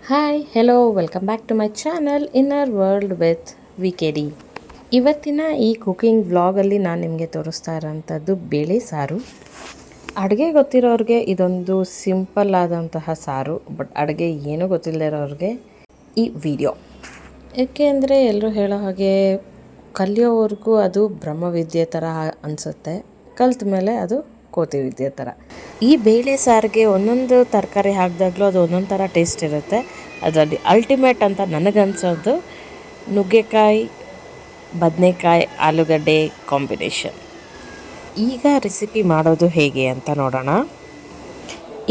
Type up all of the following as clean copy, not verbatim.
Hi hello welcome back to my channel inner world with V K D. ಇವತ್ತಿನ ಈ cooking ವ್ಲಾಗಲ್ಲಿ ನಾನು ನಿಮಗೆ ತೋರಿಸ್ತಾ ಇರೋಂಥದ್ದು ಬೇಳೆ ಸಾರು. ಅಡುಗೆ ಗೊತ್ತಿರೋರಿಗೆ ಇದೊಂದು ಸಿಂಪಲ್ ಆದಂತಹ ಸಾರು, ಬಟ್ ಅಡುಗೆ ಏನೂ ಗೊತ್ತಿಲ್ಲದೆ ಇರೋರಿಗೆ ಈ ವಿಡಿಯೋ. ಏಕೆಂದರೆ ಎಲ್ಲರೂ ಹೇಳೋ ಹಾಗೆ ಕಲಿಯೋವರೆಗೂ ಅದು ಬ್ರಹ್ಮವಿದ್ಯೆ ಥರ ಅನಿಸುತ್ತೆ, ಕಲ್ತ ಮೇಲೆ ಅದು ಕೋತಿ ವಿದ್ಯೆ ಥರ. ಈ ಬೇಳೆ ಸಾರಿಗೆ ಒಂದೊಂದು ತರಕಾರಿ ಹಾಕಿದಾಗಲೂ ಅದು ಒಂದೊಂದು ಥರ ಟೇಸ್ಟ್ ಇರುತ್ತೆ. ಅದರಲ್ಲಿ ಅಲ್ಟಿಮೇಟ್ ಅಂತ ನನಗನ್ಸೋದು ನುಗ್ಗೆಕಾಯಿ, ಬದನೆಕಾಯಿ, ಆಲೂಗಡ್ಡೆ ಕಾಂಬಿನೇಷನ್. ಈಗ ರೆಸಿಪಿ ಮಾಡೋದು ಹೇಗೆ ಅಂತ ನೋಡೋಣ.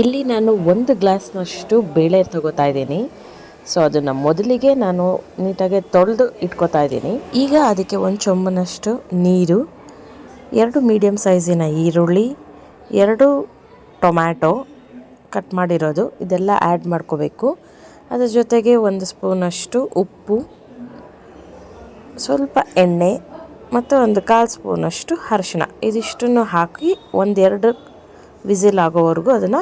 ಇಲ್ಲಿ ನಾನು 1 ಗ್ಲಾಸ್ನಷ್ಟು ಬೇಳೆ ತಗೋತಾ ಇದ್ದೀನಿ. ಸೊ ಅದನ್ನು ಮೊದಲಿಗೆ ನಾನು ನೀಟಾಗಿ ತೊಳೆದು ಇಟ್ಕೋತಾ ಇದ್ದೀನಿ. ಈಗ ಅದಕ್ಕೆ 1 ಚೊಂಬನಷ್ಟು ನೀರು, 2 ಮೀಡಿಯಮ್ ಸೈಜಿನ ಈರುಳ್ಳಿ, 2 ಟೊಮ್ಯಾಟೊ ಕಟ್ ಮಾಡಿರೋದು, ಇದೆಲ್ಲ ಆ್ಯಡ್ ಮಾಡ್ಕೋಬೇಕು. ಅದರ ಜೊತೆಗೆ 1 ಸ್ಪೂನಷ್ಟು ಉಪ್ಪು, ಸ್ವಲ್ಪ ಎಣ್ಣೆ ಮತ್ತು 1/4 ಸ್ಪೂನಷ್ಟು ಅರಿಶಿಣ, ಇದಿಷ್ಟನ್ನು ಹಾಕಿ 1-2 ವಿಸಿಲ್ ಆಗೋವರೆಗೂ ಅದನ್ನು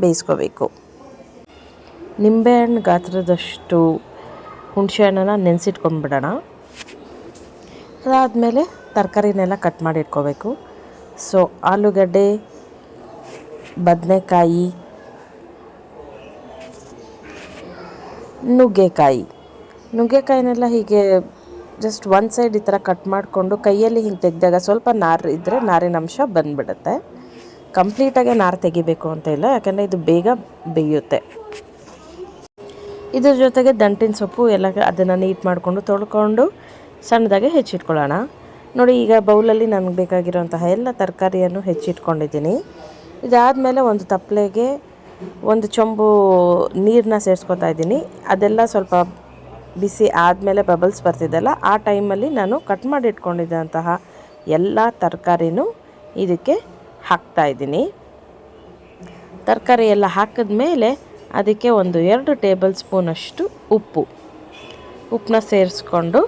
ಬೇಯಿಸ್ಕೋಬೇಕು. ನಿಂಬೆಹಣ್ಣು ಗಾತ್ರದಷ್ಟು ಹುಣಸೆಹಣ್ಣನ್ನು ನೆನೆಸಿಟ್ಕೊಂಡ್ಬಿಡೋಣ. ಅದಾದಮೇಲೆ ತರಕಾರಿನೆಲ್ಲ ಕಟ್ ಮಾಡಿ ಇಟ್ಕೋಬೇಕು. ಸೊ ಆಲೂಗಡ್ಡೆ, ಬದನೆಕಾಯಿ, ನುಗ್ಗೆಕಾಯಿನೆಲ್ಲ ಹೀಗೆ ಜಸ್ಟ್ 1 ಸೈಡ್ ಈ ಥರ ಕಟ್ ಮಾಡಿಕೊಂಡು ಕೈಯಲ್ಲಿ ಹಿಂಗೆ ತೆಗೆದಾಗ ಸ್ವಲ್ಪ ನಾರು ಇದ್ದರೆ ನಾರಿನ ಅಂಶ ಬಂದುಬಿಡುತ್ತೆ. ಕಂಪ್ಲೀಟಾಗಿ ನಾರು ತೆಗಿಬೇಕು ಅಂತ ಇಲ್ಲ, ಯಾಕಂದರೆ ಇದು ಬೇಗ ಬೇಯುತ್ತೆ. ಇದ್ರ ಜೊತೆಗೆ ದಂಟಿನ ಸೊಪ್ಪು ಎಲ್ಲ ಅದನ್ನು ನೀಟ್ ಮಾಡಿಕೊಂಡು ತೊಳ್ಕೊಂಡು ಸಣ್ಣದಾಗೆ ಹೆಚ್ಚಿಟ್ಕೊಳ್ಳೋಣ. ನೋಡಿ, ಈಗ ಬೌಲಲ್ಲಿ ನನಗೆ ಬೇಕಾಗಿರೋಂತಹ ಎಲ್ಲ ತರಕಾರಿಯನ್ನು ಹೆಚ್ಚಿಟ್ಕೊಂಡಿದ್ದೀನಿ. ಇದಾದಮೇಲೆ ಒಂದು ತಪ್ಪಲೆಗೆ 1 ಚೊಂಬು ನೀರನ್ನ ಸೇರಿಸ್ಕೊತಾ ಇದ್ದೀನಿ. ಅದೆಲ್ಲ ಸ್ವಲ್ಪ ಬಿಸಿ ಆದಮೇಲೆ ಬಬಲ್ಸ್ ಬರ್ತಿದ್ದಲ್ಲ, ಆ ಟೈಮಲ್ಲಿ ನಾನು ಕಟ್ ಮಾಡಿ ಇಟ್ಕೊಂಡಿದ್ದಂತಹ ಎಲ್ಲ ತರಕಾರಿನೂ ಇದಕ್ಕೆ ಹಾಕ್ತಾಯಿದ್ದೀನಿ. ತರಕಾರಿ ಎಲ್ಲ ಹಾಕಿದ್ಮೇಲೆ ಅದಕ್ಕೆ 1-2 ಟೇಬಲ್ ಸ್ಪೂನಷ್ಟು ಉಪ್ಪನ್ನ ಸೇರಿಸ್ಕೊಂಡು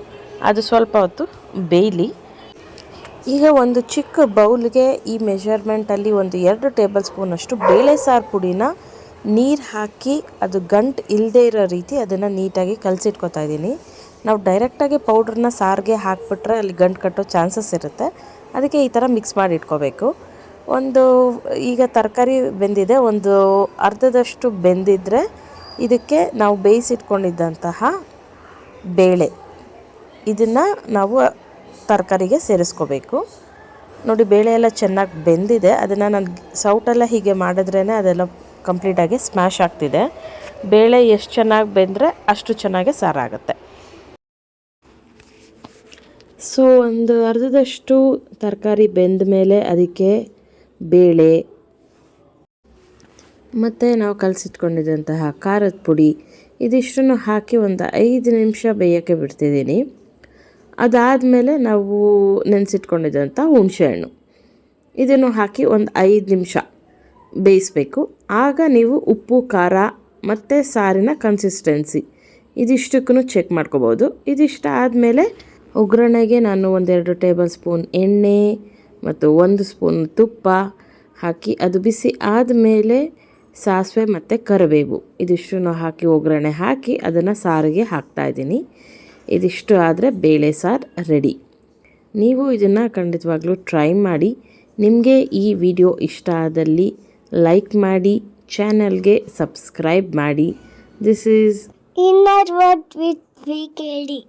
ಅದು ಸ್ವಲ್ಪ ಹೊತ್ತು ಬೇಯಲಿ. ಈಗ ಒಂದು ಚಿಕ್ಕ ಬೌಲ್ಗೆ ಈ ಮೆಷರ್ಮೆಂಟಲ್ಲಿ 1-2 ಟೇಬಲ್ ಸ್ಪೂನಷ್ಟು ಬೇಳೆ ಸಾರು ಪುಡಿನ ನೀರು ಹಾಕಿ ಅದು ಗಂಟು ಇಲ್ಲದೇ ಇರೋ ರೀತಿ ಅದನ್ನು ನೀಟಾಗಿ ಕಲಸಿಟ್ಕೊತಾ ಇದ್ದೀನಿ. ನಾವು ಡೈರೆಕ್ಟಾಗಿ ಪೌಡ್ರನ್ನ ಸಾರಿಗೆ ಹಾಕಿಬಿಟ್ರೆ ಅಲ್ಲಿ ಗಂಟು ಕಟ್ಟೋ ಚಾನ್ಸಸ್ ಇರುತ್ತೆ. ಅದಕ್ಕೆ ಈ ಥರ ಮಿಕ್ಸ್ ಮಾಡಿ ಇಟ್ಕೋಬೇಕು. ಈಗ ತರಕಾರಿ ಬೆಂದಿದೆ, ಒಂದು ಅರ್ಧದಷ್ಟು ಬೆಂದಿದ್ದರೆ ಇದಕ್ಕೆ ನಾವು ಬೇಯಿಸಿಟ್ಕೊಂಡಿದ್ದಂತಹ ಬೇಳೆ ಇದನ್ನು ನಾವು ತರಕಾರಿಗೆ ಸೇರಿಸ್ಕೋಬೇಕು. ನೋಡಿ, ಬೇಳೆ ಎಲ್ಲ ಚೆನ್ನಾಗಿ ಬೆಂದಿದೆ. ಅದನ್ನು ನಾನು ಸೌಟೆಲ್ಲ ಹೀಗೆ ಮಾಡಿದ್ರೇ ಅದೆಲ್ಲ ಕಂಪ್ಲೀಟಾಗಿ ಸ್ಮ್ಯಾಶ್ ಆಗ್ತಿದೆ. ಬೇಳೆ ಎಷ್ಟು ಚೆನ್ನಾಗಿ ಬೆಂದರೆ ಅಷ್ಟು ಚೆನ್ನಾಗಿ ಸಾರಾಗುತ್ತೆ. ಸೊ ಒಂದು ಅರ್ಧದಷ್ಟು ತರಕಾರಿ ಬೆಂದ ಮೇಲೆ ಅದಕ್ಕೆ ಬೇಳೆ ಮತ್ತು ನಾವು ಕಲಸಿಟ್ಕೊಂಡಿದ್ದಂತಹ ಖಾರದ ಪುಡಿ ಇದಿಷ್ಟನ್ನು ಹಾಕಿ ಒಂದು 5 ನಿಮಿಷ ಬೇಯೋಕ್ಕೆ ಬಿಡ್ತಿದ್ದೀನಿ. ಅದಾದಮೇಲೆ ನಾವು ನೆನೆಸಿಟ್ಕೊಂಡಿದ್ದಂಥ ಹುಣಸೆಹಣ್ಣು ಇದನ್ನು ಹಾಕಿ ಒಂದು 5 ನಿಮಿಷ ಬೇಯಿಸಬೇಕು. ಆಗ ನೀವು ಉಪ್ಪು, ಖಾರ ಮತ್ತು ಸಾರಿನ ಕನ್ಸಿಸ್ಟೆನ್ಸಿ ಇದಿಷ್ಟಕ್ಕೂ ಚೆಕ್ ಮಾಡ್ಕೋಬೋದು. ಇದಿಷ್ಟ ಆದಮೇಲೆ ಒಗ್ಗರಣೆಗೆ ನಾನು 1-2 ಟೇಬಲ್ ಸ್ಪೂನ್ ಎಣ್ಣೆ ಮತ್ತು 1 ಸ್ಪೂನ್ ತುಪ್ಪ ಹಾಕಿ ಅದು ಬಿಸಿ ಆದಮೇಲೆ ಸಾಸಿವೆ ಮತ್ತು ಕರಿಬೇವು ಇದಿಷ್ಟನ್ನು ಹಾಕಿ ಒಗ್ಗರಣೆ ಹಾಕಿ ಅದನ್ನು ಸಾರಿಗೆ ಹಾಕ್ತಾಯಿದ್ದೀನಿ. ಇದಿಷ್ಟು ಆದರೆ ಬೇಳೆ ಸಾರು ರೆಡಿ. ನೀವು ಇದನ್ನು ಖಂಡಿತವಾಗ್ಲೂ ಟ್ರೈ ಮಾಡಿ. ನಿಮಗೆ ಈ ವಿಡಿಯೋ ಇಷ್ಟ ಆದಲ್ಲಿ ಲೈಕ್ ಮಾಡಿ, ಚಾನಲ್ಗೆ ಸಬ್ಸ್ಕ್ರೈಬ್ ಮಾಡಿ. This is inner world with V K D.